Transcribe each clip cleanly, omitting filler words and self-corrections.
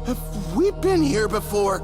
Have we been here before?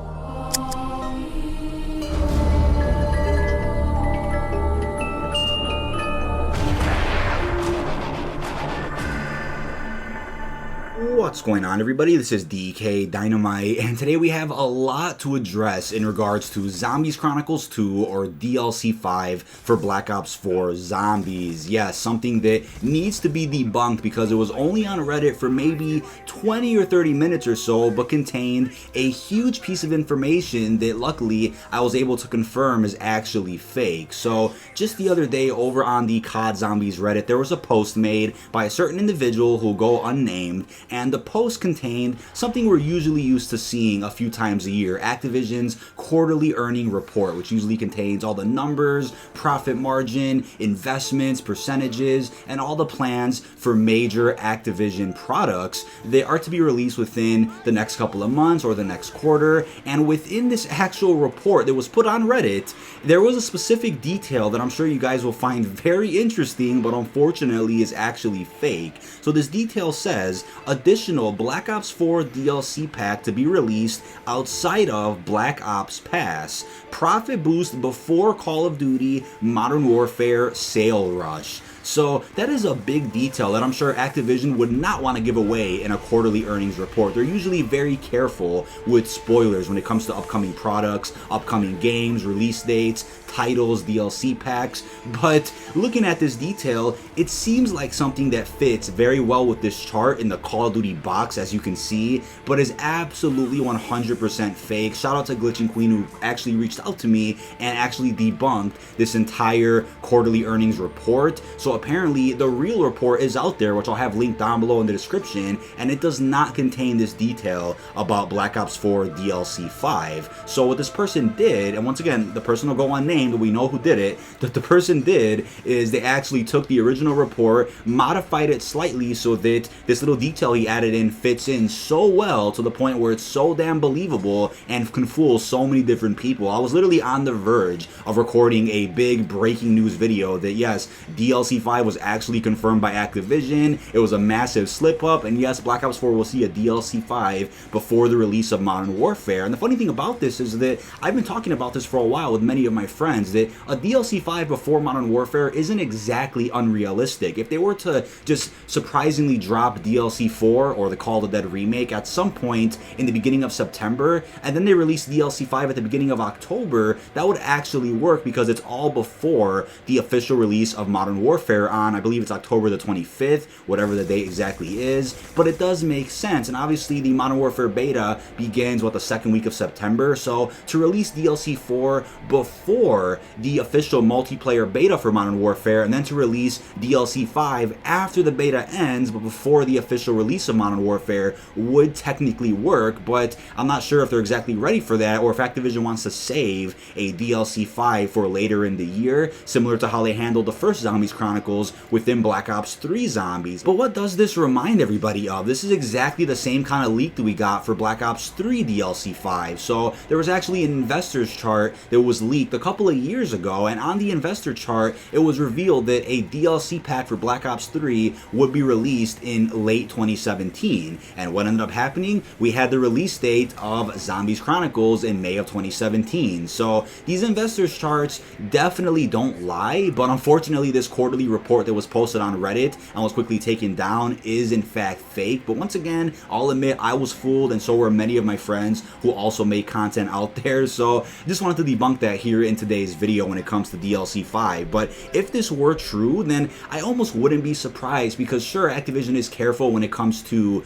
What's going on, everybody? This is dkdynamite, and today we have a lot to address in regards to Zombies Chronicles 2 or DLC 5 for Black Ops 4 Zombies. Yes, something that needs to be debunked because it was only on Reddit for maybe 20 or 30 minutes or so, but contained a huge piece of information that luckily I was able to confirm is actually fake. So just the other day over on the COD Zombies Reddit, there was a post made by a certain individual who'll go unnamed, and the post contained something we're usually used to seeing a few times a year: Activision's quarterly earning report, which usually contains all the numbers, profit margin, investments, percentages, and all the plans for major Activision products that are to be released within the next couple of months or the next quarter. And within this actual report that was put on Reddit, there was a specific detail that I'm sure you guys will find very interesting, but unfortunately is actually fake. So this detail says, additional Black Ops 4 DLC pack to be released outside of Black Ops Pass. Profit boost before Call of Duty Modern Warfare sale rush. So that is a big detail that I'm sure Activision would not want to give away in a quarterly earnings report. They're usually very careful with spoilers when it comes to upcoming products, upcoming games, release dates, titles, DLC packs. But looking at this detail, it seems like something that fits very well with this chart in the Call of Duty box, as you can see, but is absolutely 100% fake. Shout out to Glitching Queen, who actually reached out to me and actually debunked this entire quarterly earnings report. So apparently the real report is out there, which I'll have linked down below in the description, and it does not contain this detail about Black Ops 4 DLC 5. So what this person did, and once again, the person will go unnamed, we know who did it, that the person did is they actually took the original report, modified it slightly so that this little detail he added in fits in so well to the point where it's so damn believable and can fool so many different people. I was literally on the verge of recording a big breaking news video that yes, DLC 5 was actually confirmed by Activision. It was a massive slip up, and yes, Black Ops 4 will see a DLC 5 before the release of Modern Warfare. And the funny thing about this is that I've been talking about this for a while with many of my friends, that a DLC 5 before Modern Warfare isn't exactly unrealistic. If they were to just surprisingly drop DLC 4 or the Call of the Dead Remake at some point in the beginning of September, and then they release DLC 5 at the beginning of October, that would actually work because it's all before the official release of Modern Warfare on, I believe it's October the 25th, whatever the date exactly is. But it does make sense, and obviously the Modern Warfare beta begins, the second week of September, so to release DLC 4 before the official multiplayer beta for Modern Warfare, and then to release DLC 5 after the beta ends but before the official release of Modern Warfare would technically work. But I'm not sure if they're exactly ready for that, or if Activision wants to save a DLC 5 for later in the year, similar to how they handled the first Zombies Chronicles within Black Ops 3 Zombies. But what does this remind everybody of? This is exactly the same kind of leak that we got for Black Ops 3 DLC 5. So there was actually an investors chart that was leaked a couple of years ago, and on the investor chart it was revealed that a DLC pack for Black Ops 3 would be released in late 2017. And what ended up happening? We had the release date of Zombies Chronicles in May of 2017. So these investors charts definitely don't lie, but unfortunately this quarterly report that was posted on Reddit and was quickly taken down is in fact fake. But once again, I'll admit I was fooled, and so were many of my friends who also make content out there. So just wanted to debunk that here in today's video when it comes to DLC 5. But if this were true, then I almost wouldn't be surprised, because sure, Activision is careful when it comes to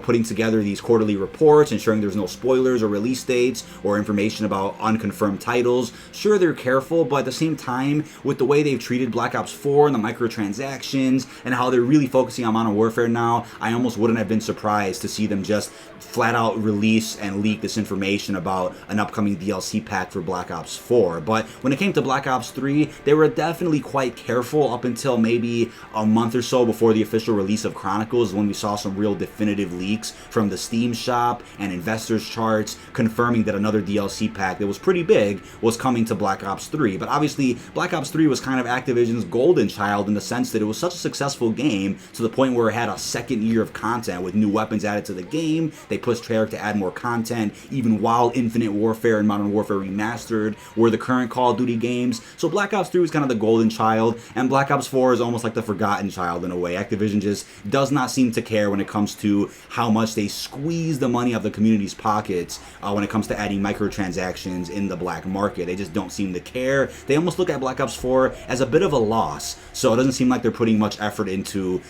putting together these quarterly reports, ensuring there's no spoilers or release dates or information about unconfirmed titles. Sure, they're careful, but at the same time, with the way they've treated Black Ops 4 and the microtransactions and how they're really focusing on Modern Warfare now, I almost wouldn't have been surprised to see them just flat out release and leak this information about an upcoming DLC pack for Black Ops 4. But when it came to Black Ops 3, they were definitely quite careful up until maybe a month or so before the official release of Chronicles, when we saw some real definitive leaks from the Steam shop and investors charts confirming that another DLC pack that was pretty big was coming to Black Ops 3. But obviously Black Ops 3 was kind of Activision's golden child in the sense that it was such a successful game to the point where it had a second year of content with new weapons added to the game. They pushed Treyarch to add more content, even while Infinite Warfare and Modern Warfare Remastered were the current Call of Duty games. So Black Ops 3 was kind of the golden child, and Black Ops 4 is almost like the forgotten child in a way. Activision just does not seem to care when it comes to how much they squeeze the money out of the community's pockets when it comes to adding microtransactions in the black market. They just don't seem to care. They almost look at Black Ops 4 as a bit of a loss, so it doesn't seem like they're putting much effort into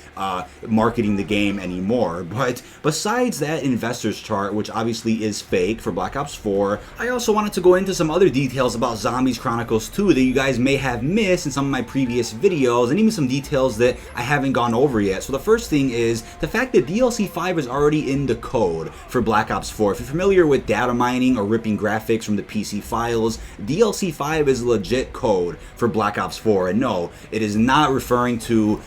marketing the game anymore. But besides that investors chart, which obviously is fake for Black Ops 4, I also wanted to go into some other details about Zombies Chronicles 2 that you guys may have missed in some of my previous videos, and even some details that I haven't gone over yet. So the first thing is the fact that DLC 5 is already in the code for Black Ops 4. If you're familiar with data mining or ripping graphics from the PC files, DLC 5 is legit code for Black Ops 4. And no, it is not referring to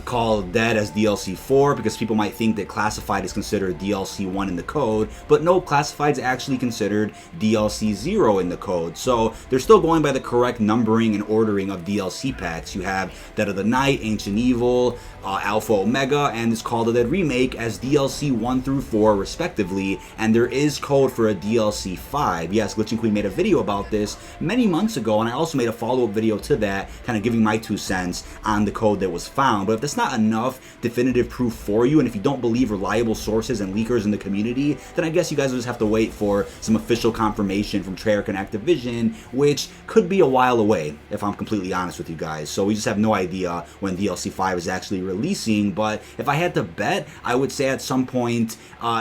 Call of Dead as DLC 4, because people might think that Classified is considered DLC 1 in the code, but no, Classified is actually considered DLC 0 in the code. So they're still going by the correct numbering and ordering of DLC packs. You have Dead of the Night, Ancient Evil, Alpha Omega, and this Call of the Dead Remake as DLC 1 through 4 respectively, and there is code for a DLC 5. Yes, Glitching Queen made a video about this many months ago, and I also made a follow-up video to that, kind of giving my 2 cents on the code that was found. But if that's not enough definitive proof for you, and if you don't believe reliable sources and leakers in the community, then I guess you guys will just have to wait for some official confirmation from Treyarch and Activision, which could be a while away, if I'm completely honest with you guys. So we just have no idea when DLC 5 is actually releasing. But if I had to bet, I would say at some point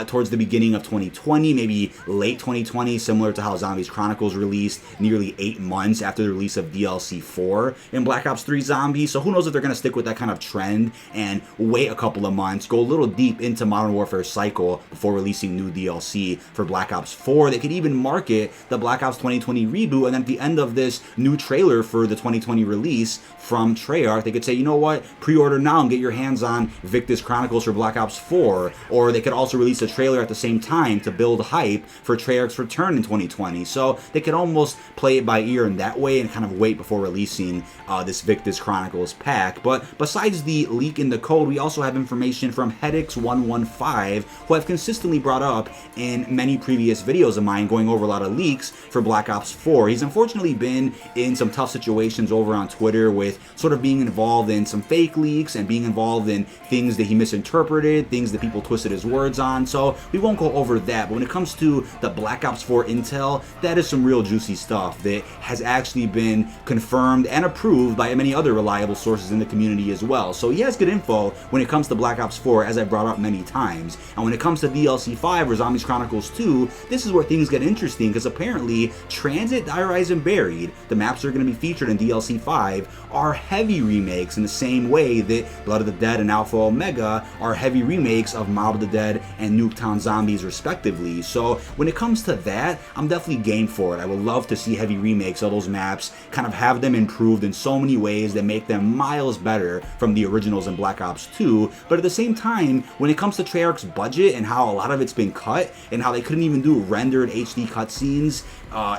towards the beginning of 2020, maybe late 2020, similar to how Zombies Chronicles released nearly 8 months after the release of DLC 4 in Black Ops 3 Zombies. So who knows if they're going to stick with that kind of trend and wait a couple of months, go a little deep into Modern Warfare cycle before releasing new DLC for Black Ops 4. They could even market the Black Ops 2020 reboot, and then at the end of this new trailer for the 2020 release from Treyarch, they could say, you know what, pre-order now and get your hands on Victus Chronicles for Black Ops 4. Or they could also release a trailer at the same time to build hype for Treyarch's return in 2020. So they could almost play it by ear in that way and kind of wait before releasing this Victus Chronicles pack. But besides the leak in the code, we also have information from Hedix115, who I've consistently brought up in many previous videos of mine going over a lot of leaks for Black Ops 4. He's unfortunately been in some tough situations over on Twitter with sort of being involved in some fake leaks and being involved in things that he misinterpreted, things that people twisted his words on. So we won't go over that. But when it comes to the Black Ops 4 intel, that is some real juicy stuff that has actually been confirmed and approved by many other reliable sources in the community as well. So he has good info when it comes to Black Ops 4, as I've brought up many times. And when it comes to DLC 5 or Zombies Chronicles 2, this is where things get interesting, because apparently Transit, Die Rise, and Buried, the maps that are going to be featured in DLC 5, are heavy remakes in the same way that Blood of the Dead and Alpha Omega are heavy remakes of Mob of the Dead and Nuketown Zombies respectively. So when it comes to that, I'm definitely game for it. I would love to see heavy remakes of those maps, kind of have them improved in so many ways that make them miles better from the originals in Black Ops 2. But at the same time, when it comes to Treyarch's budget and how a lot of it's been cut and how they couldn't even do rendered HD cutscenes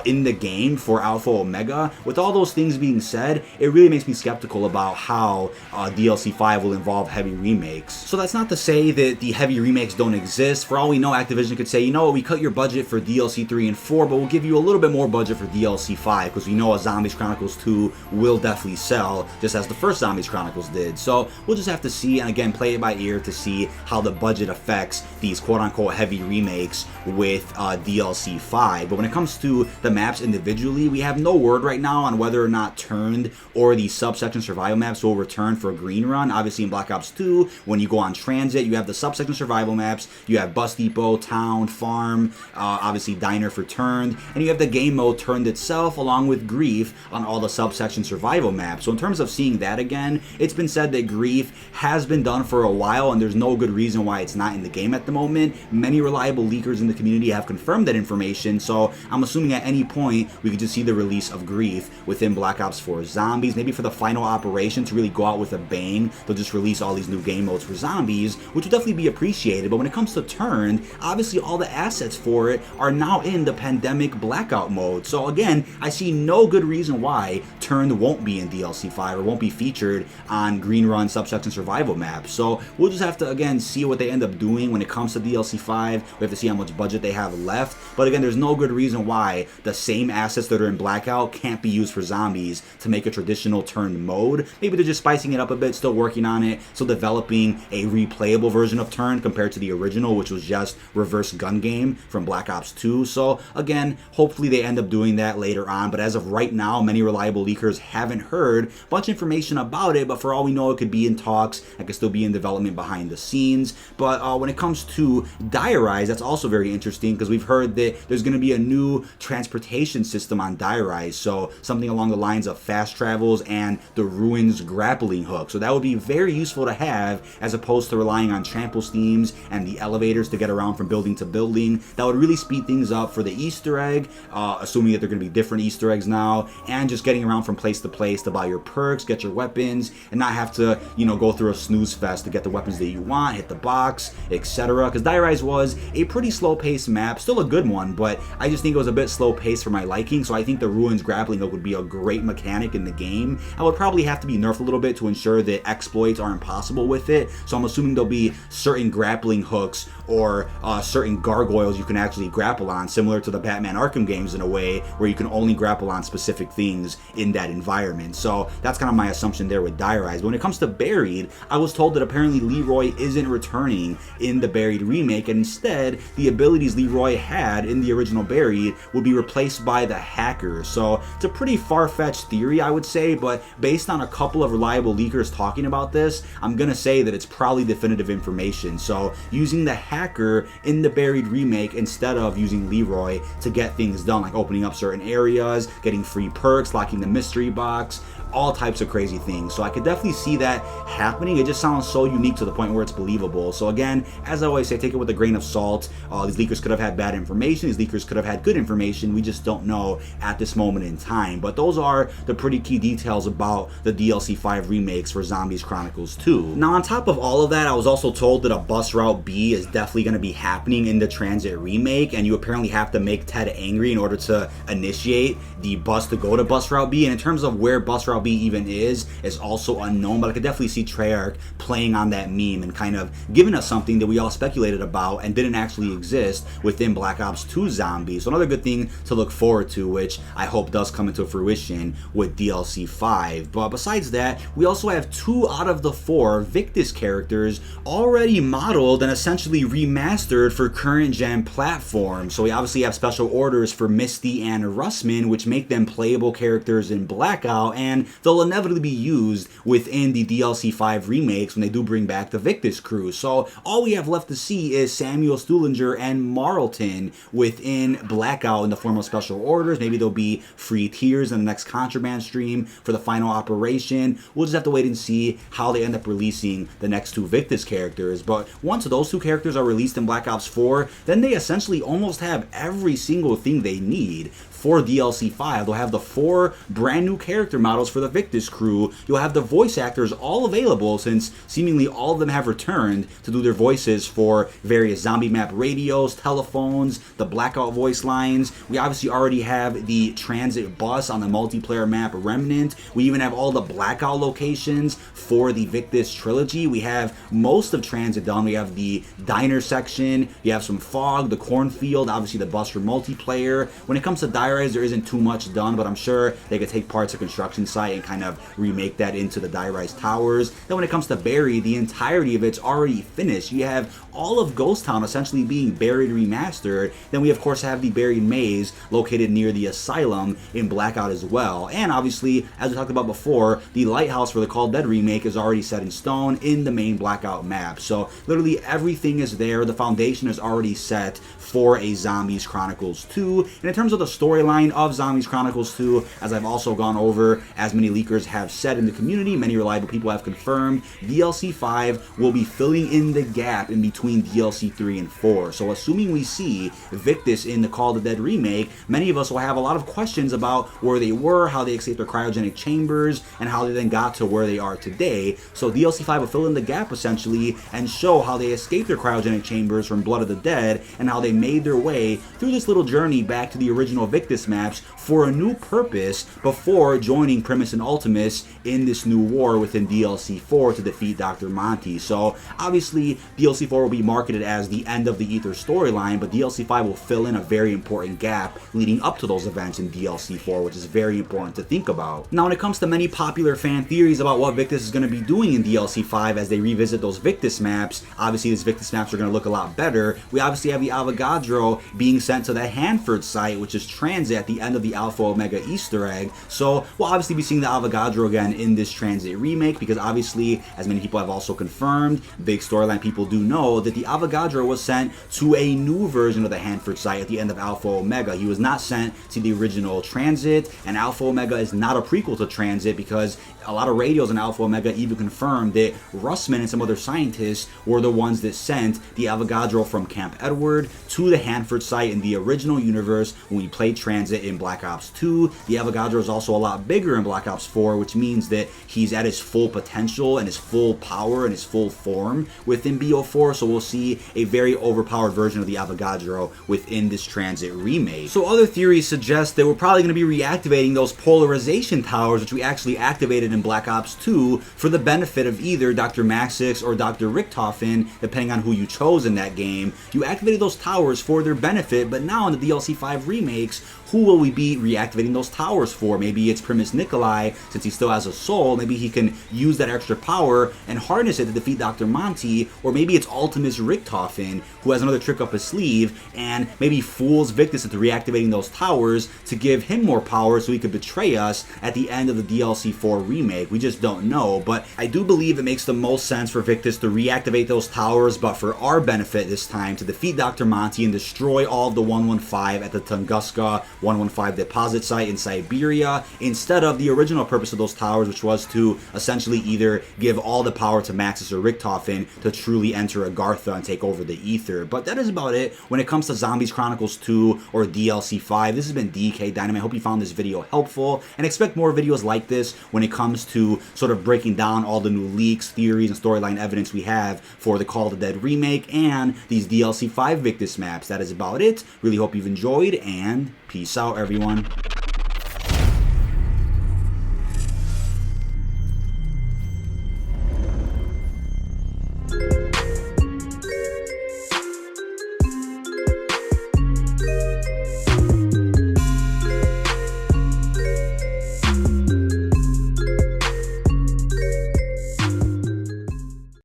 in the game for Alpha Omega, with all those things being said, it really makes me skeptical about how DLC 5 will involve heavy remakes. So that's not to say that the heavy remakes don't exist. For all we know, Activision could say, you know what, we cut your budget for DLC 3 and 4, but we'll give you a little bit more budget for DLC 5, because we know a Zombies Chronicles 2 will definitely sell, just as the first Zombies Chronicles did. So we'll just have to see, and again, play it by ear to see how the budget affects these quote-unquote heavy remakes with DLC 5. But when it comes to the maps individually, we have no word right now on whether or not Turned or the subsection survival maps will return for a green run. Obviously in Black Ops 2, when you go on Transit, you have the subsection survival maps, you have Bus Depot, Town, Farm, obviously Diner for Turned, and you have the game mode Turned itself along with Grief on all the subsection survival maps. So in terms of seeing that again, it's been said that Grief has been done for a while and there's no good reason why it's not in the game at the moment. Many reliable leakers in the community have confirmed that information, so I'm assuming at any point we could just see the release of Grief within Black Ops 4 Zombies. Maybe for the final operation to really go out with a bang, they'll just release all these new game modes for Zombies, which would definitely be appreciated. But when it comes to Turned, obviously all the assets for it are now in the Pandemic Blackout mode. So again, I see no good reason why Turned won't be in DLC 5 or won't won't be featured on Green Run Subsection Survival maps. So we'll just have to, again, see what they end up doing when it comes to DLC 5. We have to see how much budget they have left. But again, there's no good reason why the same assets that are in Blackout can't be used for zombies to make a traditional turn mode. Maybe they're just spicing it up a bit, still working on it, still developing a replayable version of turn compared to the original, which was just reverse gun game from Black Ops 2. So again, hopefully they end up doing that later on. But as of right now, many reliable leakers haven't heard a bunch of information about it, but for all we know, it could be in talks. It could still be in development behind the scenes. But when it comes to Diarize, that's also very interesting because we've heard that there's going to be a new transportation system on Diarize. So something along the lines of fast travels and the Ruins grappling hook. So that would be very useful to have as opposed to relying on trample steams and the elevators to get around from building to building. That would really speed things up for the Easter egg, assuming that they're going to be different Easter eggs now, and just getting around from place to place to buy your perks, get your weapons, and not have to, go through a snooze fest to get the weapons that you want, hit the box, etc. Because Diarize was a pretty slow-paced map, still a good one, but I just think it was a bit slow-paced for my liking, so I think the Ruins grappling hook would be a great mechanic in the game. I would probably have to be nerfed a little bit to ensure that exploits are impossible with it, so I'm assuming there'll be certain grappling hooks or certain gargoyles you can actually grapple on, similar to the Batman Arkham games in a way, where you can only grapple on specific things in that environment. So that's kind of my assumption there with Diarize. But when it comes to Buried, I was told that apparently Leroy isn't returning in the Buried remake, and instead the abilities Leroy had in the original Buried would be replaced by the Hacker. So it's a pretty far-fetched theory, I would say, but based on a couple of reliable leakers talking about this, I'm gonna say that it's probably definitive information. So using the Hacker in the Buried remake instead of using Leroy to get things done, like opening up certain areas, getting free perks, locking the mystery box, all types of crazy things. So I could definitely see that happening. It just sounds so unique to the point where it's believable. So again, as I always say, take it with a grain of salt. These leakers could have had bad information. These leakers could have had good information. We just don't know at this moment in time. But those are the pretty key details about the DLC 5 remakes for Zombies Chronicles 2. Now, on top of all of that, I was also told that a bus route B is definitely going to be happening in the Transit remake, and you apparently have to make Ted angry in order to initiate the bus to go to bus route B. And in terms of where bus route B even is also unknown, but I could definitely see Treyarch playing on that meme and kind of giving us something that we all speculated about and didn't actually exist within Black Ops 2 Zombies. So another good thing to look forward to, which I hope does come into fruition with DLC 5. But besides that, we also have 2 out of the 4 Victus characters already modeled and essentially remastered for current gen platforms. So we obviously have special orders for Misty and Russman, which make them playable characters in Blackout, and they'll inevitably be used within the DLC 5 remakes when they do bring back the Victus crew. So all we have left to see is Samuel Stuhlinger and Marlton within Blackout in the form of special orders. Maybe there'll be free tiers in the next Contraband stream for the final operation. We'll just have to wait and see how they end up releasing the next 2 Victus characters. But once those 2 characters are released in Black Ops 4, then they essentially almost have every single thing they need for DLC 5. They'll have the 4 brand new character models for the Victus crew. You'll have the voice actors all available, since seemingly all of them have returned to do their voices for various zombie map radios, telephones, the Blackout voice lines. We obviously already have the transit bus on the multiplayer map Remnant. We even have all the Blackout locations for the Victus trilogy. We have most of transit done. We have the diner section, you have some fog, the cornfield, obviously the bus for multiplayer. When it comes to Diarize, there isn't too much done, but I'm sure they could take parts of construction site and kind of remake that into the Diarize towers. Then when it comes to Buried, the entirety of it's already finished. You have all of Ghost Town essentially being Buried remastered. Then we of course have the Buried Maze located near the Asylum in Blackout as well. And obviously, as we talked about before, the Lighthouse for the Call Dead remake is already set in stone in the main Blackout map. So literally everything is there. The foundation is already set for a Zombies Chronicles 2. And in terms of the storyline of Zombies Chronicles 2, as I've also gone over, as many leakers have said in the community, many reliable people have confirmed, DLC 5 will be filling in the gap in between DLC 3 and 4. So assuming we see Victus in the Call of the Dead remake, many of us will have a lot of questions about where they were, how they escaped their cryogenic chambers, and how they then got to where they are today. So DLC 5 will fill in the gap essentially and show how they escaped their cryogenic chambers from Blood of the Dead and how they made their way through this little journey back to the original Victus maps for a new purpose before joining Primus Harness and Ultimus in this new war within DLC 4 to defeat Dr. Monty. So obviously DLC 4 will be marketed as the end of the Ether storyline, but DLC 5 will fill in a very important gap leading up to those events in DLC 4, which is very important to think about. Now when it comes to many popular fan theories about what Victus is going to be doing in DLC 5 as they revisit those Victus maps, obviously these Victus maps are going to look a lot better. We obviously have the Avogadro being sent to the Hanford site, which is transit at the end of the Alpha Omega Easter egg. So we'll obviously be seeing the Avogadro again in this transit remake, because obviously, as many people have also confirmed, big storyline people do know that the Avogadro was sent to a new version of the Hanford site at the end of Alpha Omega. He was not sent to the original transit, and Alpha Omega is not a prequel to transit, because a lot of radios in Alpha Omega even confirmed that Russman and some other scientists were the ones that sent the Avogadro from Camp Edward to the Hanford site in the original universe when we played transit in Black Ops 2. The Avogadro is also a lot bigger in Black Ops 4, which means that he's at his full potential and his full power and his full form within BO4, so we'll see a very overpowered version of the Avogadro within this transit remake. So other theories suggest that we're probably going to be reactivating those polarization towers, which we actually activated in Black Ops 2 for the benefit of either Dr. Maxix or Dr. Richtofen, depending on who you chose in that game. You activated those towers for their benefit, but now in the DLC 5 remakes, who will we be reactivating those towers for? Maybe it's Primus Nikolai, since he still has a soul. Maybe he can use that extra power and harness it to defeat Dr. Monty. Or maybe it's Ultimus Richtofen, who has another trick up his sleeve, and maybe fools Victus into reactivating those towers to give him more power so he could betray us at the end of the DLC 4 remake. We just don't know, but I do believe it makes the most sense for Victus to reactivate those towers, but for our benefit this time, to defeat Dr. Monty and destroy all of the 115 at the Tunguska 115 deposit site in Siberia, instead of the original purpose of those towers, which was to essentially either give all the power to Maxis or Richtofen to truly enter Agartha and take over the Ether. But that is about it when it comes to Zombies Chronicles 2 or DLC 5. This has been DK Dynamite. I hope you found this video helpful, and expect more videos like this when it comes to sort of breaking down all the new leaks, theories, and storyline evidence we have for the Call of the Dead remake and these DLC 5 Victus maps. That is about it. Really hope you've enjoyed, and peace out, everyone.